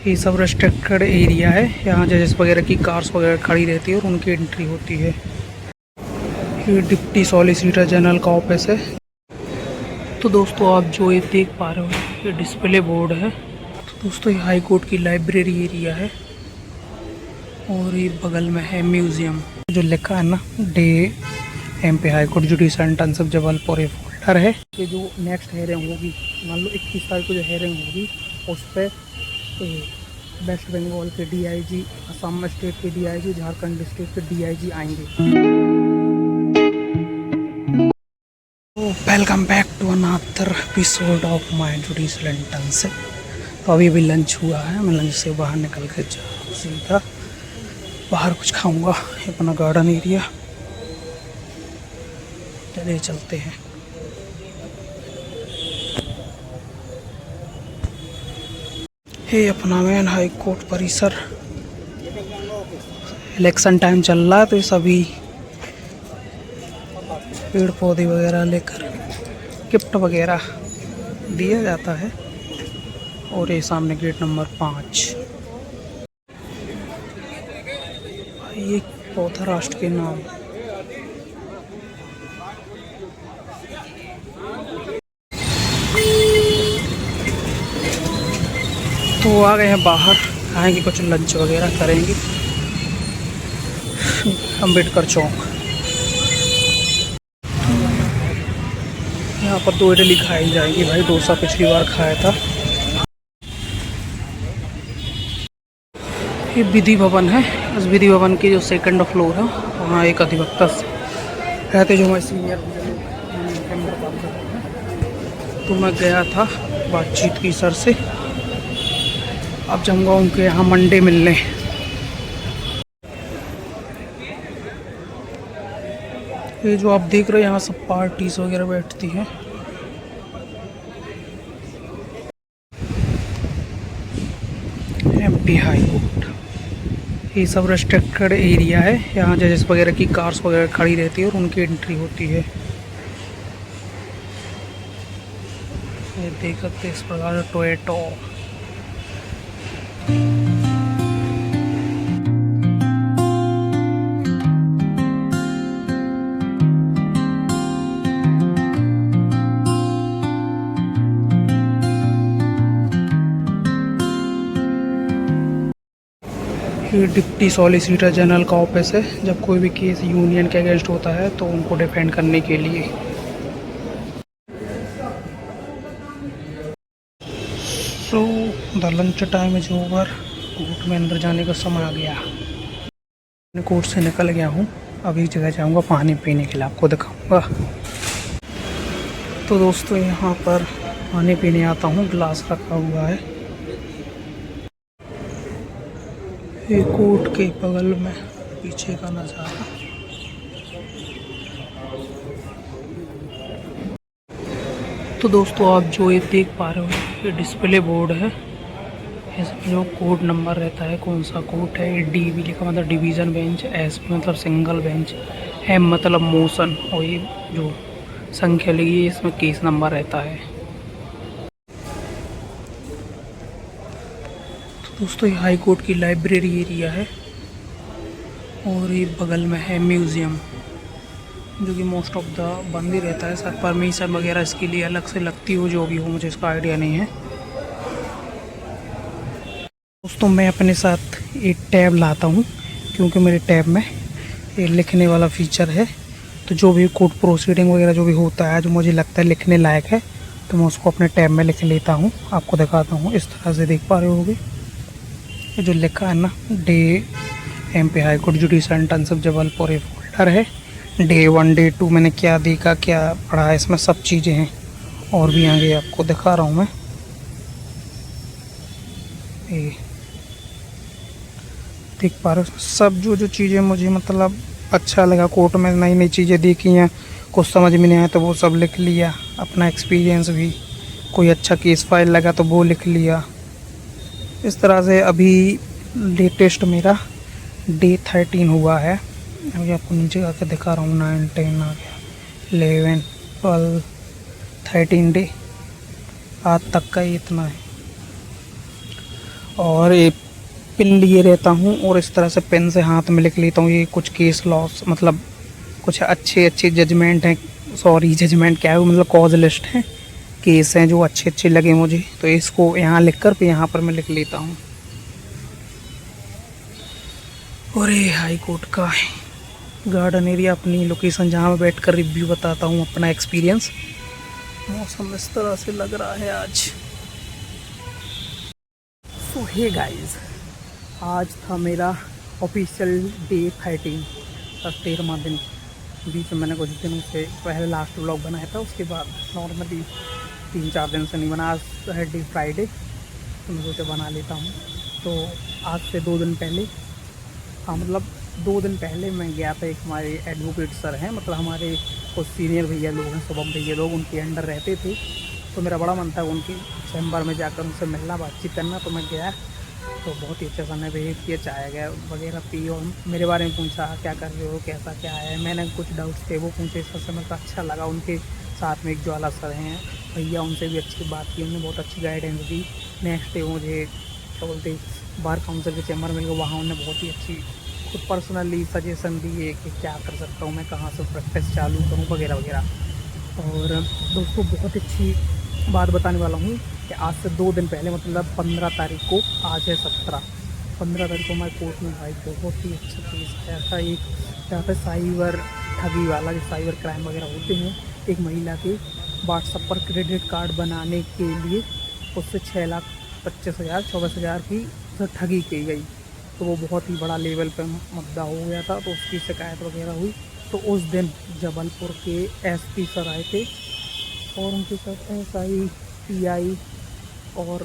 ये सब restricted area है, यहाँ जजेस वगैरह की कार्स वगैरह खड़ी रहती है और उनकी एंट्री होती है। ये डिप्टी सॉलिसिटर जनरल का ऑफिस है। तो दोस्तों आप जो ये देख पा रहे हो ये डिस्प्ले बोर्ड है। तो दोस्तों ये हाई कोर्ट की लाइब्रेरी एरिया है और ये बगल में है म्यूज़ियम। जो लिखा है ना डे एम पे high court judicial internship Jabalpur, ये फोल्डर है। ये जो नेक्स्ट हेयरिंग होगी, मान लो 21 तारीख को जो हेयरिंग होगी उस पर वेस्ट बंगाल के डीआईजी, असम स्टेट के डीआईजी, झारखंड स्टेट के डीआईजी आएंगे। Welcome back to another episode of my judicial internship. तो अभी भी लंच हुआ है, मैं लंच से बाहर निकल के सीधा बाहर कुछ खाऊंगा। अपना गार्डन एरिया चले चलते हैं। ये अपना मेन हाई कोर्ट परिसर। इलेक्शन टाइम चल रहा है तो सभी पेड़ पौधे वगैरह लेकर गिफ्ट वगैरह दिया जाता है। और ये सामने गेट नंबर 5। ये पौधा राष्ट्र के नाम। तो आ गए हैं बाहर, आएंगे कुछ लंच वगैरह करेंगे। अम्बेडकर चौक, यहाँ पर 2 इडली खाई जाएगी। भाई डोसा पिछली बार खाया था। ये विधि भवन है। इस विधि भवन के जो 2nd फ्लोर है वहाँ एक अधिवक्ता रहते जो हमारे सीनियर हैं। तो मैं गया था बातचीत की सर से। अब जाऊँगा उनके यहाँ मंडे मिलने। ये जो आप देख रहे हो यहाँ सब पार्टीज वगैरह बैठती हैं। एमपी हाई कोर्ट, ये सब रेस्ट्रिक्टेड एरिया है, यहाँ जजेस वगैरह की कार्स वगैरह खड़ी रहती है और उनकी एंट्री होती है। ये देख सकते हैं इस प्रकार टोयोटो। ये डिप्टी सॉलिसिटर जनरल का ऑफिस है। जब कोई भी केस यूनियन के अगेंस्ट होता है तो उनको डिफेंड करने के लिए। So the lunch time is over. Court में अंदर जाने का समय आ गया। मैं कोर्ट से निकल गया हूँ। अभी जगह जाऊँगा पानी पीने के लिए, आपको दिखाऊँगा। तो दोस्तों यहाँ पर पानी पीने आता हूँ, गिलास रखा हुआ है। ये कोर्ट के बगल में पीछे का नज़ारा। तो दोस्तों आप जो ये देख पा रहे हो ये डिस्प्ले बोर्ड है। इसमें जो कोर्ट नंबर रहता है, कौन सा कोर्ट है। DB लिखा मतलब डिवीज़न बेंच, SP मतलब सिंगल बेंच, M मतलब मोशन, और ये जो संख्या लिखी है इसमें केस नंबर रहता है। दोस्तों ये हाई कोर्ट की लाइब्रेरी एरिया है और ये बगल में है म्यूज़ियम, जो कि मोस्ट ऑफ द बंद ही रहता है। शायद परमिशन वगैरह इसके लिए अलग से लगती हो, जो भी हो मुझे इसका आइडिया नहीं है। दोस्तों मैं अपने साथ एक टैब लाता हूँ, क्योंकि मेरे टैब में ये लिखने वाला फीचर है। तो जो भी कोर्ट प्रोसीडिंग वगैरह जो भी होता है, जो मुझे लगता है लिखने लायक है, तो मैं उसको अपने टैब में लिख लेता हूँ। आपको दिखाता हूँ, इस तरह से देख पा रहे होगे ये जो लिखा है ना डे एम पे high court judicial internship Jabalpur, ये फोल्डर है। डे 1 डे 2 मैंने क्या देखा क्या पढ़ा है, इसमें सब चीज़ें हैं। और भी आगे आपको दिखा रहा हूँ मैं। ये देख पा रहे हो सब जो चीज़ें मुझे मतलब अच्छा लगा, कोर्ट में नई नई चीज़ें देखी हैं, कुछ समझ में नहीं आया तो वो सब लिख लिया। अपना एक्सपीरियंस भी, कोई अच्छा केस फाइल लगा तो वो लिख लिया। इस तरह से अभी लेटेस्ट मेरा डे 13 हुआ है। अभी आपको नीचे आकर दिखा रहा हूँ। 9 10 आ गया, 11 12 13 डे आज तक का ही इतना है। और ये पिन लिए रहता हूँ और इस तरह से पेन से हाथ में लिख लेता हूँ। ये कुछ केस लॉस मतलब कुछ अच्छे अच्छे जजमेंट हैं, सॉरी जजमेंट क्या है, मतलब कॉज लिस्ट है, केस हैं जो अच्छे अच्छे लगे मुझे, तो इसको यहाँ लिख कर फिर यहाँ पर मैं लिख लेता हूँ। और ये हाई कोर्ट का गार्डन एरिया, अपनी लोकेशन जहाँ मैं बैठ कर रिव्यू बताता हूँ अपना एक्सपीरियंस। मौसम इस तरह से लग रहा है आज। सो हे गाइस, आज था मेरा ऑफिशियल डे 13 का 13वां दिन। बीच में मैंने कुछ दिनों से पहले लास्ट व्लॉग बनाया था, उसके बाद नॉर्मली 3-4 दिन से नहीं बना। आज है डे फ्राइडे, तो मैं सोचा बना लेता हूँ। तो आज से 2 दिन पहले, हाँ मतलब 2 दिन पहले मैं गया था। एक हमारे एडवोकेट सर हैं, मतलब हमारे कुछ सीनियर भैया लोग हैं, शुभम भैया लोग, उनके अंडर रहते थे। तो मेरा बड़ा मन था उनकी चैम्बर में जाकर उनसे मिलना, बातचीत करना। तो मैं गया, तो बहुत ही अच्छा समय बिहेव किया, चाय गया वगैरह पी और मेरे बारे में पूछा क्या कर रहे हो, कैसा क्या है। मैंने कुछ डाउट्स थे वो पूछे, इस समय का अच्छा लगा। उनके साथ में एक ज्वाला सर हैं भैया, उनसे भी अच्छी बात की, उन्होंने बहुत अच्छी गाइडेंस दी। नेक्स्ट डे मुझे क्या बोलते बार काउंसिल के चैम्बर में गया, वहाँ उन्होंने बहुत ही अच्छी खुद पर्सनली सजेशन दिए कि क्या कर सकता हूँ मैं, कहाँ से प्रैक्टिस चालू करूँ वगैरह वगैरह। और दोस्तों बहुत अच्छी बात बताने वाला हूँ कि आज से 2 दिन पहले, मतलब 15 तारीख को, आज है 15 तारीख को हमारे कोर्ट में भाई बहुत ही अच्छा केस आया था। एक यहाँ पे साइबर ठगी वाला, जो साइबर क्राइम वगैरह होते हैं, एक महिला के व्हाट्सएप पर क्रेडिट कार्ड बनाने के लिए उससे 6,25,000 की ठगी की गई। तो वो बहुत ही बड़ा लेवल पे मुद्दा हो गया था, तो उसकी शिकायत वगैरह हुई। तो उस दिन जबलपुर के एसपी सर आए थे और उनके साथ एसआई, पीआई और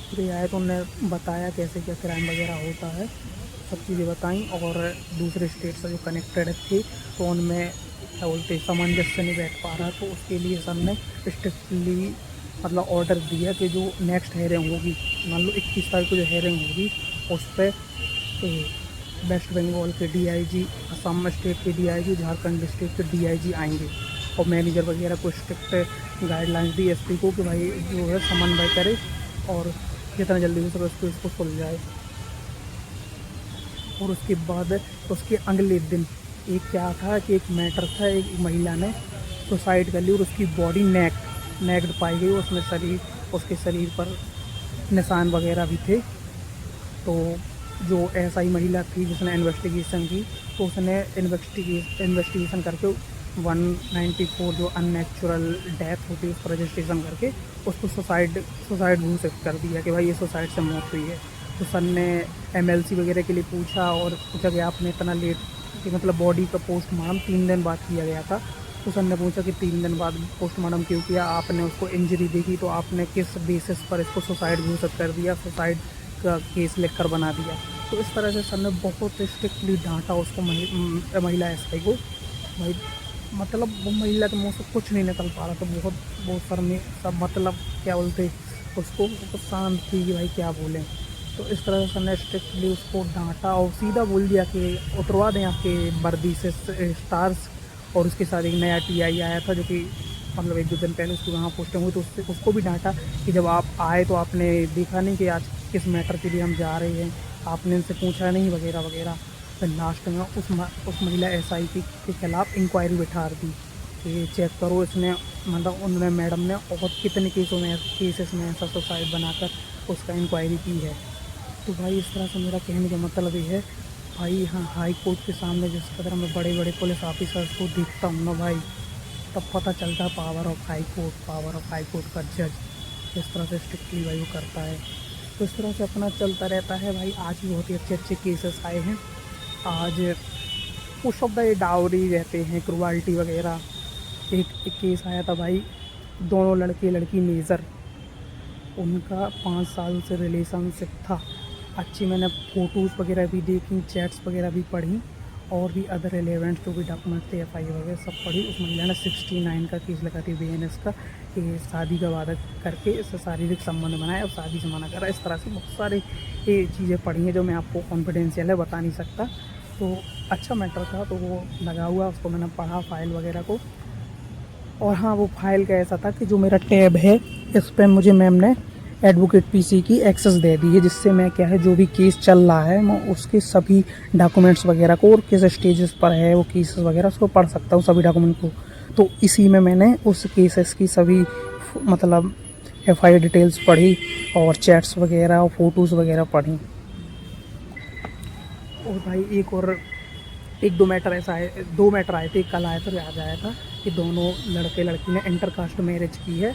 पूरे आए, तो उन्होंने बताया कैसे क्या क्राइम वगैरह होता है, सब चीज़ें बताई। और दूसरे स्टेट से जो कनेक्टेड थे, तो उनमें क्या बोलते सामंजस्य नहीं बैठ पा रहा, तो उसके लिए सर ने स्ट्रिक्टली मतलब ऑर्डर दिया कि जो नेक्स्ट हेयरिंग होगी, मान लो 21 तारीख को जो हेयरिंग होगी, उस पर वेस्ट बंगाल के डीआईजी, असम स्टेट के डीआईजी, झारखंड डिस्ट्रिक्ट के डीआईजी आएंगे और मैनेजर वगैरह को स्ट्रिक्ट गाइडलाइंस दी एसपी को कि भाई जो है समन्वय करे और जितना जल्दी हो सके इसको सुल जाए। और उसके बाद उसके अगले दिन एक क्या था कि एक मैटर था, एक महिला ने सुसाइड कर ली और उसकी बॉडी नेक्ड पाई गई। उसमें उसके शरीर पर निशान वगैरह भी थे। तो जो ऐसा ही महिला थी जिसने इन्वेस्टिगेशन की, तो उसने इन्वेस्टिगेशन करके 194 जो अननेचुरल डेथ होती है उसको रजिस्ट्रेशन करके उसको सुसाइड घोषित कर दिया कि भाई ये सुसाइड से मौत हुई है। तो सर ने एमएलसी वगैरह के लिए पूछा और पूछा कि आपने इतना लेट कि मतलब बॉडी का पोस्टमार्टम 3 दिन बाद किया गया था। तो सर ने पूछा कि 3 दिन बाद पोस्टमार्टम क्यों किया, आपने उसको इंजरी देखी तो आपने किस बेसिस पर इसको सुसाइड घोषित कर दिया, सुसाइड का केस लिखकर बना दिया। तो इस तरह से सर ने बहुत स्ट्रिक्टली डांटा उसको, महिला एसआई को। भाई मतलब वो महिला के मुँह से कुछ नहीं निकल पा रहा था, बहुत सर ने सब मतलब क्या बोलते उसको शांत थी कि भाई क्या बोलें। तो इस तरह से सर ने स्ट्रिक्टली उसको डांटा और सीधा बोल दिया कि उतरवा दें आपके वर्दी से स्टार्स। और उसके साथ एक नया टीआई आया था जो कि मतलब 1-2 दिन पहले उसकी वहाँ पोस्टिंग हुई, तो उसको भी डांटा कि जब आप आए तो आपने देखा नहीं कि आज किस मैटर के लिए हम जा रहे हैं, आपने इनसे पूछा नहीं वगैरह वगैरह। फिर लास्ट में उस महिला एसआई के खिलाफ़ इंक्वायरी बिठा दी कि चेक करो इसने मतलब उन्होंने मैडम ने और कितने केसेस में ऐसा सुसाइड बनाकर उसका इंक्वायरी की है। तो भाई इस तरह से मेरा कहने का मतलब ये है भाई, हाँ हाई कोर्ट के सामने जिस कदर मैं बड़े बड़े पुलिस ऑफिसर्स को देखता हूँ ना भाई, तब पता चलता है पावर ऑफ हाई कोर्ट का जज किस तरह से स्ट्रिक्टली भाई वो करता है। तो इस तरह से अपना चलता रहता है भाई। आज भी बहुत ही अच्छे अच्छे केसेस आए हैं। आज मोस्ट ऑफ द डाउरी रहते हैं, क्रुअल्टी वगैरह। एक केस आया था भाई, दोनों लड़के लड़की मेजर, उनका 5 साल से रिलेशनशिप था। अच्छी मैंने फ़ोटोज़ वगैरह भी देखी, चैट्स वगैरह भी पढ़ी और भी अदर रिलेवेंट जो भी डॉक्यूमेंट थे एफआई वगैरह सब पढ़ी। उस महिला ने 69 का केस लगा थी बीएनएस का कि शादी का वादा करके इससे शारीरिक संबंध बनाया और शादी से मना करा। इस तरह से बहुत सारी ये चीज़ें पढ़ी हैं जो मैं आपको कॉन्फिडेंशियल है बता नहीं सकता। तो अच्छा मैटर था, तो वो लगा हुआ, उसको मैंने पढ़ा फाइल वगैरह को। और हाँ, वो फाइल का ऐसा था कि जो मेरा टैब है इस पर मुझे मैम ने एडवोकेट पीसी की एक्सेस दे दी है, जिससे मैं क्या है जो भी केस चल रहा है मैं उसके सभी डॉक्यूमेंट्स वगैरह को और किस स्टेजेस पर है वो केसेस वगैरह उसको पढ़ सकता हूँ सभी डॉक्यूमेंट को। तो इसी में मैंने उस केसेस की सभी मतलब एफआईआर डिटेल्स पढ़ी और चैट्स वगैरह और फ़ोटोज़ वगैरह पढ़ी। और भाई एक दो मैटर ऐसा है, दो मैटर आए थे, कल आया था याद आया था कि दोनों लड़के लड़की ने इंटरकास्ट मैरिज की है।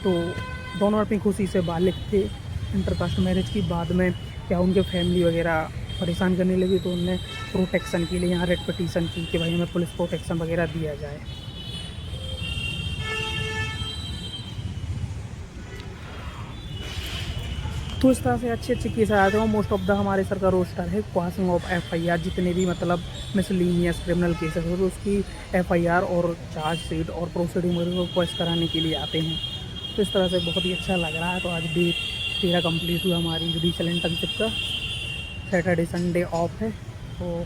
तो दोनों अपनी खुशी से बालिग थे इंटरकास्ट मैरिज की। बाद में क्या उनके फैमिली वगैरह परेशान करने लगी, तो उनने प्रोटेक्शन के लिए यहाँ रेड पटिशन की कि भाई हमें पुलिस प्रोटेक्शन वगैरह दिया जाए। तो इस तरह से अच्छे अच्छे केस आते हैं। मोस्ट ऑफ द हमारे सर का रोस्टर है पासिंग ऑफ एफआईआर, जितने भी मतलब मिसलिनियस क्रिमिनल केसेस हो तो उसकी एफआईआर और चार्जशीट और प्रोसीडिंग वगैरह को पेश कराने के लिए आते हैं। तो इस तरह से बहुत ही अच्छा लग रहा है। तो आज डे 13 कंप्लीट हुआ हमारी जुडिशल इंटर्नशिप का। सैटरडे संडे ऑफ है, तो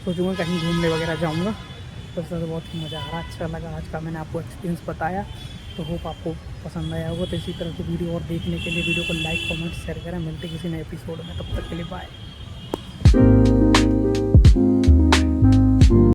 सोचूंगा कहीं घूमने वगैरह जाऊँगा। तो इस तरह से बहुत मज़ा आ रहा, अच्छा लगा आज का मैंने आपको एक्सपीरियंस बताया। तो होप आपको पसंद आया होगा। तो इसी तरह की वीडियो और देखने के लिए वीडियो को लाइक कमेंट शेयर करें। मिलते किसी नए एपिसोड में, तब तक के लिए बाय।